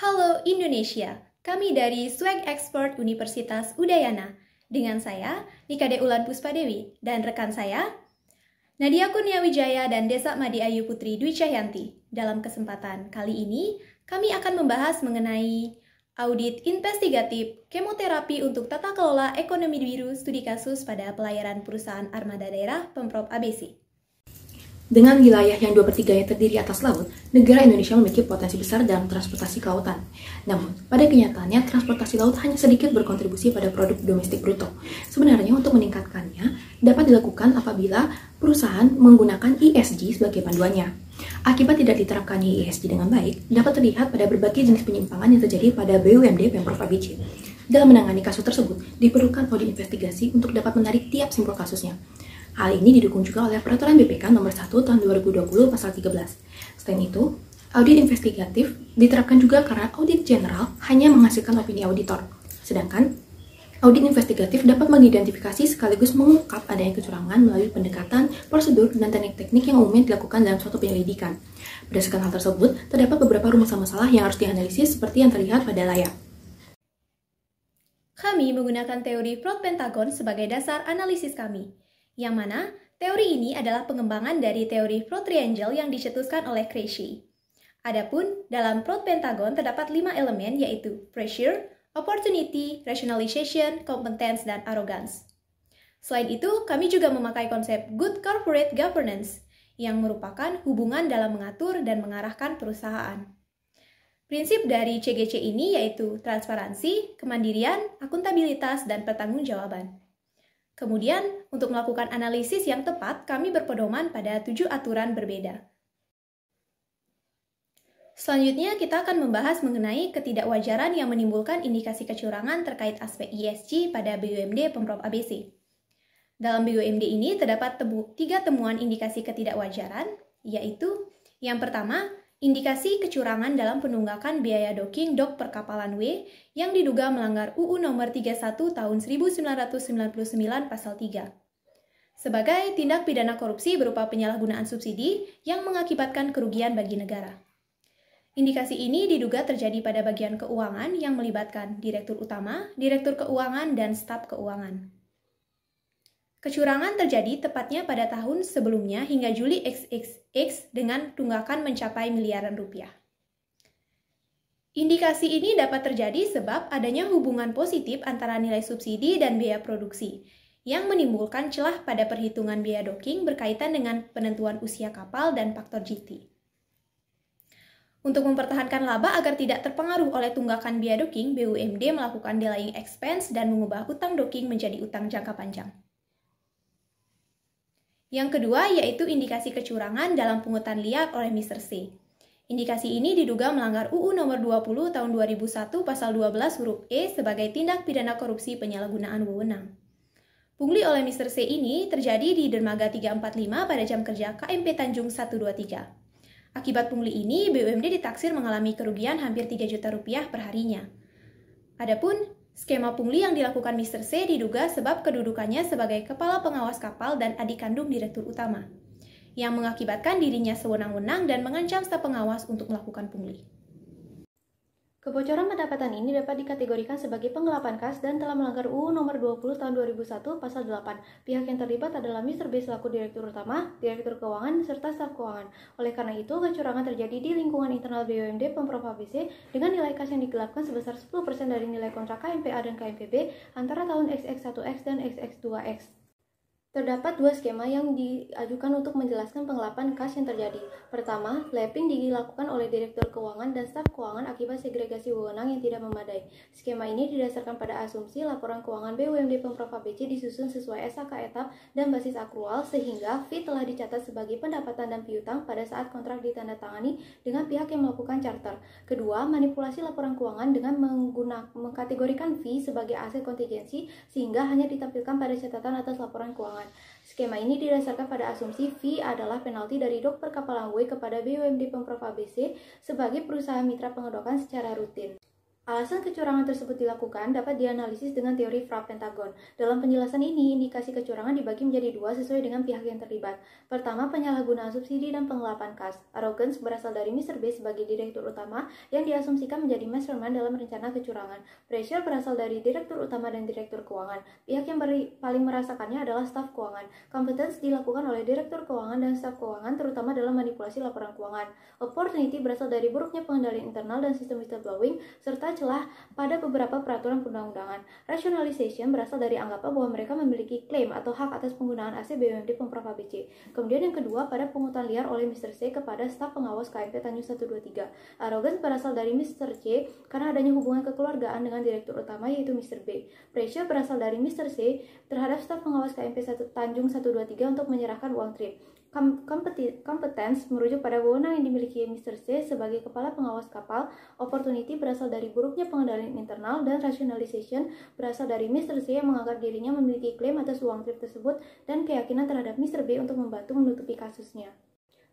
Halo Indonesia, kami dari Swag Expert Universitas Udayana. Dengan saya, Nikade Ulan Puspadewi, dan rekan saya, Nadia Kurniawijaya dan Desa Madi Ayu Putri Dwi Cahyanti. Dalam kesempatan kali ini, kami akan membahas mengenai audit investigatif kemoterapi untuk tata kelola ekonomi biru studi kasus pada pelayaran perusahaan armada daerah Pemprov ABC. Dengan wilayah yang 2/3-nya terdiri atas laut, negara Indonesia memiliki potensi besar dalam transportasi kelautan. Namun, pada kenyataannya, transportasi laut hanya sedikit berkontribusi pada produk domestik bruto. Sebenarnya, untuk meningkatkannya, dapat dilakukan apabila perusahaan menggunakan ESG sebagai panduannya. Akibat tidak diterapkannya ESG dengan baik, dapat terlihat pada berbagai jenis penyimpangan yang terjadi pada BUMD Pemprov ABC. Dalam menangani kasus tersebut, diperlukan audit investigasi untuk dapat menarik tiap simpul kasusnya. Hal ini didukung juga oleh Peraturan BPK Nomor 1 Tahun 2020 Pasal 13. Selain itu, audit investigatif diterapkan juga karena audit general hanya menghasilkan opini auditor. Sedangkan, audit investigatif dapat mengidentifikasi sekaligus mengungkap adanya kecurangan melalui pendekatan, prosedur, dan teknik-teknik yang umumnya dilakukan dalam suatu penyelidikan. Berdasarkan hal tersebut, terdapat beberapa rumusan masalah yang harus dianalisis seperti yang terlihat pada layar. Kami menggunakan teori Fraud Pentagon sebagai dasar analisis kami, yang mana teori ini adalah pengembangan dari teori Fraud Triangle yang dicetuskan oleh Krejci. Adapun dalam Fraud Pentagon terdapat 5 elemen yaitu pressure, opportunity, rationalization, competence, dan arrogance. Selain itu, kami juga memakai konsep good corporate governance yang merupakan hubungan dalam mengatur dan mengarahkan perusahaan. Prinsip dari CGC ini yaitu transparansi, kemandirian, akuntabilitas, dan pertanggungjawaban. Kemudian, untuk melakukan analisis yang tepat, kami berpedoman pada 7 aturan berbeda. Selanjutnya, kita akan membahas mengenai ketidakwajaran yang menimbulkan indikasi kecurangan terkait aspek ESG pada BUMD Pemprov ABC. Dalam BUMD ini terdapat 3 temuan indikasi ketidakwajaran, yaitu yang pertama, indikasi kecurangan dalam penunggakan biaya docking dok perkapalan W yang diduga melanggar UU Nomor 31 Tahun 1999 Pasal 3. Sebagai tindak pidana korupsi berupa penyalahgunaan subsidi yang mengakibatkan kerugian bagi negara. Indikasi ini diduga terjadi pada bagian keuangan yang melibatkan Direktur Utama, Direktur Keuangan, dan Staf Keuangan. Kecurangan terjadi tepatnya pada tahun sebelumnya hingga Juli XXX dengan tunggakan mencapai miliaran rupiah. Indikasi ini dapat terjadi sebab adanya hubungan positif antara nilai subsidi dan biaya produksi, yang menimbulkan celah pada perhitungan biaya docking berkaitan dengan penentuan usia kapal dan faktor GT. Untuk mempertahankan laba agar tidak terpengaruh oleh tunggakan biaya docking, BUMD melakukan delaying expense dan mengubah utang docking menjadi utang jangka panjang. Yang kedua yaitu indikasi kecurangan dalam pungutan liar oleh Mr. C. Indikasi ini diduga melanggar UU Nomor 20 Tahun 2001 Pasal 12 huruf E sebagai tindak pidana korupsi penyalahgunaan wewenang. Pungli oleh Mr. C ini terjadi di Dermaga 345 pada jam kerja KMP Tanjung 123. Akibat pungli ini, BUMD ditaksir mengalami kerugian hampir 3 juta rupiah per harinya. Adapun skema pungli yang dilakukan Mr. C diduga sebab kedudukannya sebagai kepala pengawas kapal dan adik kandung direktur utama, yang mengakibatkan dirinya sewenang-wenang dan mengancam staf pengawas untuk melakukan pungli. Kebocoran pendapatan ini dapat dikategorikan sebagai penggelapan kas dan telah melanggar UU Nomor 20 Tahun 2001 Pasal 8. Pihak yang terlibat adalah Mr. B selaku Direktur Utama, Direktur Keuangan, serta staf keuangan. Oleh karena itu, kecurangan terjadi di lingkungan internal BUMD Pemprov ABC dengan nilai kas yang digelapkan sebesar 10% dari nilai kontrak KMPA dan KMPB antara tahun XX1X dan XX2X. Terdapat 2 skema yang diajukan untuk menjelaskan penggelapan kas yang terjadi. Pertama, lapping dilakukan oleh Direktur Keuangan dan staf keuangan akibat segregasi wewenang yang tidak memadai. Skema ini didasarkan pada asumsi laporan keuangan BUMD Pemprov ABC disusun sesuai SHK etap dan basis akrual sehingga fee telah dicatat sebagai pendapatan dan piutang pada saat kontrak ditandatangani dengan pihak yang melakukan charter. Kedua, manipulasi laporan keuangan dengan mengkategorikan fee sebagai aset kontingensi sehingga hanya ditampilkan pada catatan atas laporan keuangan. Skema ini didasarkan pada asumsi fee adalah penalti dari dok perkapalan W kepada BUMD Pemprov ABC sebagai perusahaan mitra pengedokan secara rutin. Alasan kecurangan tersebut dilakukan dapat dianalisis dengan teori fraud pentagon. Dalam penjelasan ini, indikasi kecurangan dibagi menjadi dua sesuai dengan pihak yang terlibat. Pertama, penyalahgunaan subsidi dan penggelapan kas. Arrogance berasal dari Mr. B sebagai direktur utama yang diasumsikan menjadi mastermind dalam rencana kecurangan. Pressure berasal dari direktur utama dan direktur keuangan. Pihak yang paling merasakannya adalah staf keuangan. Competence dilakukan oleh direktur keuangan dan staf keuangan terutama dalam manipulasi laporan keuangan. Opportunity berasal dari buruknya pengendalian internal dan sistem whistleblowing serta celah pada beberapa peraturan perundang-undangan. Rationalization berasal dari anggapan bahwa mereka memiliki klaim atau hak atas penggunaan AC BUMD Pemprov ABC. Kemudian yang kedua, pada pungutan liar oleh Mr. C kepada staf pengawas KMP Tanjung 123. Arrogance berasal dari Mr. C karena adanya hubungan kekeluargaan dengan direktur utama yaitu Mr. B. Pressure berasal dari Mr. C terhadap staf pengawas KMP Tanjung 123 untuk menyerahkan uang trip. Competence merujuk pada wewenang yang dimiliki Mr. C sebagai kepala pengawas kapal. Opportunity berasal dari buruknya pengendalian internal, dan rationalization berasal dari Mr. C yang menganggap dirinya memiliki klaim atas uang trip tersebut dan keyakinan terhadap Mr. B untuk membantu menutupi kasusnya.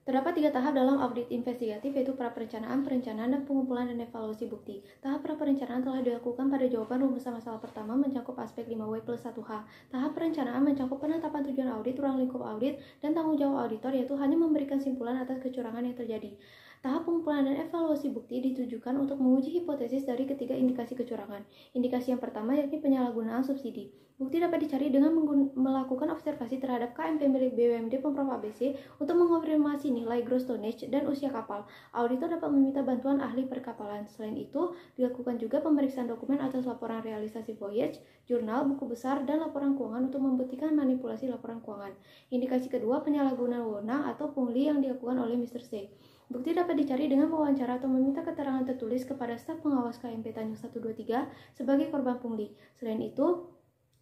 Terdapat 3 tahap dalam audit investigatif, yaitu praperencanaan, perencanaan, dan pengumpulan dan evaluasi bukti. Tahap praperencanaan telah dilakukan pada jawaban rumusan masalah pertama mencakup aspek 5W+1H. Tahap perencanaan mencakup penetapan tujuan audit, ruang lingkup audit, dan tanggung jawab auditor, yaitu hanya memberikan simpulan atas kecurangan yang terjadi. Tahap pengumpulan dan evaluasi bukti ditujukan untuk menguji hipotesis dari ketiga indikasi kecurangan. Indikasi yang pertama yakni penyalahgunaan subsidi. Bukti dapat dicari dengan melakukan observasi terhadap KMP milik BUMD Pemprov ABC untuk mengonfirmasi nilai gross tonnage dan usia kapal. Auditor dapat meminta bantuan ahli perkapalan. Selain itu, dilakukan juga pemeriksaan dokumen atas laporan realisasi voyage, jurnal, buku besar, dan laporan keuangan untuk membuktikan manipulasi laporan keuangan. Indikasi kedua, penyalahgunaan wewenang atau pungli yang dilakukan oleh Mr. C. Bukti dapat dicari dengan mewawancara atau meminta keterangan tertulis kepada staf pengawas KMP Tanjung 123 sebagai korban pungli. Selain itu,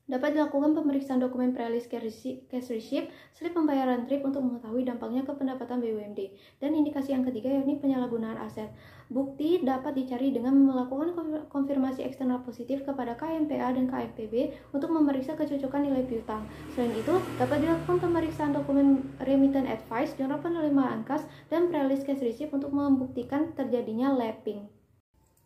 dapat dilakukan pemeriksaan dokumen pre-release cash receipt, slip pembayaran trip untuk mengetahui dampaknya ke pendapatan BUMD. Dan indikasi yang ketiga yakni penyalahgunaan aset. Bukti dapat dicari dengan melakukan konfirmasi eksternal positif kepada KMPA dan KMPB untuk memeriksa kecocokan nilai piutang. Selain itu, dapat dilakukan pemeriksaan dokumen remittance advice, jurnal penerimaan kas, dan pre-release cash receipt untuk membuktikan terjadinya lapping.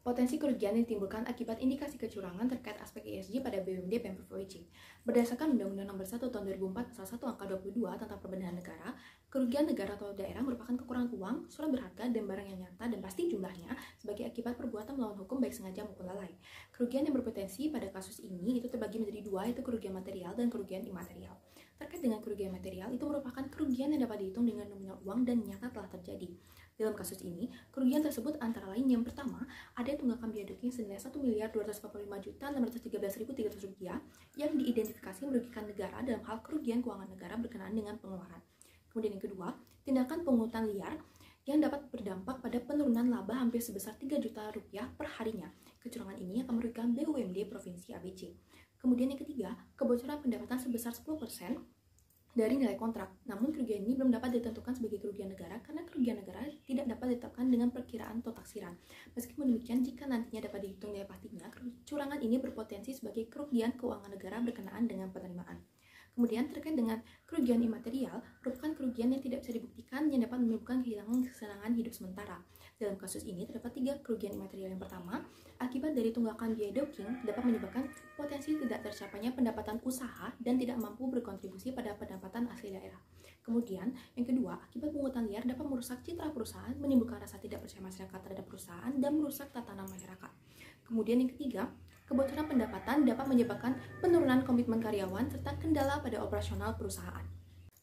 Potensi kerugian yang ditimbulkan akibat indikasi kecurangan terkait aspek ESG pada BUMD Pemprov ABC. Berdasarkan Undang-Undang Nomor 1 Tahun 2004 Pasal 1 Angka 22 tentang Perbendaharaan Negara, kerugian negara atau daerah merupakan kekurangan uang, surat berharga, dan barang yang nyata dan pasti jumlahnya sebagai akibat perbuatan melawan hukum baik sengaja maupun lalai. Kerugian yang berpotensi pada kasus ini itu terbagi menjadi dua, yaitu kerugian material dan kerugian imaterial. Terkait dengan kerugian material, itu merupakan kerugian yang dapat dihitung dengan nominal uang dan nyata telah terjadi. Dalam kasus ini, kerugian tersebut antara lain yang pertama, ada tunggakan biaya docking senilai Rp1.245.613.300 yang diidentifikasi merugikan negara dalam hal kerugian keuangan negara berkenaan dengan pengeluaran. Kemudian yang kedua, tindakan pungutan liar yang dapat berdampak pada penurunan laba hampir sebesar Rp3 juta per harinya. Kecurangan ini akan merugikan BUMD Provinsi ABC. Kemudian yang ketiga, kebocoran pendapatan sebesar 10% dari nilai kontrak. Namun kerugian ini belum dapat ditentukan sebagai kerugian negara karena kerugian negara tidak dapat ditetapkan dengan perkiraan atau taksiran. Meskipun demikian, jika nantinya dapat dihitung nilai pastinya, kecurangan ini berpotensi sebagai kerugian keuangan negara berkenaan dengan penerimaan. Kemudian terkait dengan kerugian imaterial, merupakan kerugian yang tidak bisa dibuktikan yang dapat menimbulkan kehilangan kesenangan hidup sementara. Dalam kasus ini terdapat 3 kerugian imaterial. Yang pertama, akibat dari tunggakan biaya docking dapat menyebabkan potensi tidak tercapainya pendapatan usaha dan tidak mampu berkontribusi pada pendapatan asli daerah. Kemudian, yang kedua, akibat pungutan liar dapat merusak citra perusahaan, menimbulkan rasa tidak percaya masyarakat terhadap perusahaan, dan merusak tatanan masyarakat. Kemudian yang ketiga, kebocoran pendapatan dapat menyebabkan penurunan komitmen karyawan serta kendala pada operasional perusahaan.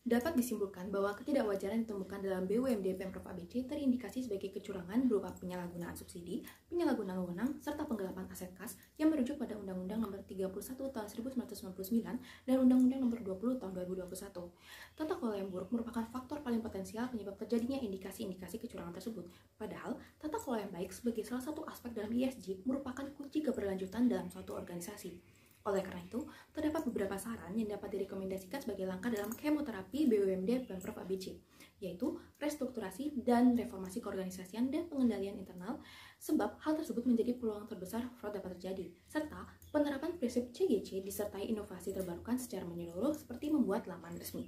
Dapat disimpulkan bahwa ketidakwajaran ditemukan dalam BUMD Pemprov ABC terindikasi sebagai kecurangan berupa penyalahgunaan subsidi, penyalahgunaan wewenang, serta penggelapan aset kas yang merujuk pada Undang-Undang Nomor 31 Tahun 1999 dan Undang-Undang Nomor 20 Tahun 2021. Tata kelola yang buruk merupakan faktor paling potensial penyebab terjadinya indikasi-indikasi kecurangan tersebut. Padahal, tata kelola yang baik sebagai salah satu aspek dalam ESG merupakan kunci keberlanjutan dalam suatu organisasi. Oleh karena itu, terdapat beberapa saran yang dapat direkomendasikan sebagai langkah dalam kemoterapi BUMD Pemprov ABC, yaitu restrukturasi dan reformasi keorganisasian dan pengendalian internal, sebab hal tersebut menjadi peluang terbesar fraud dapat terjadi, serta penerapan prinsip CGC disertai inovasi terbarukan secara menyeluruh seperti membuat laman resmi.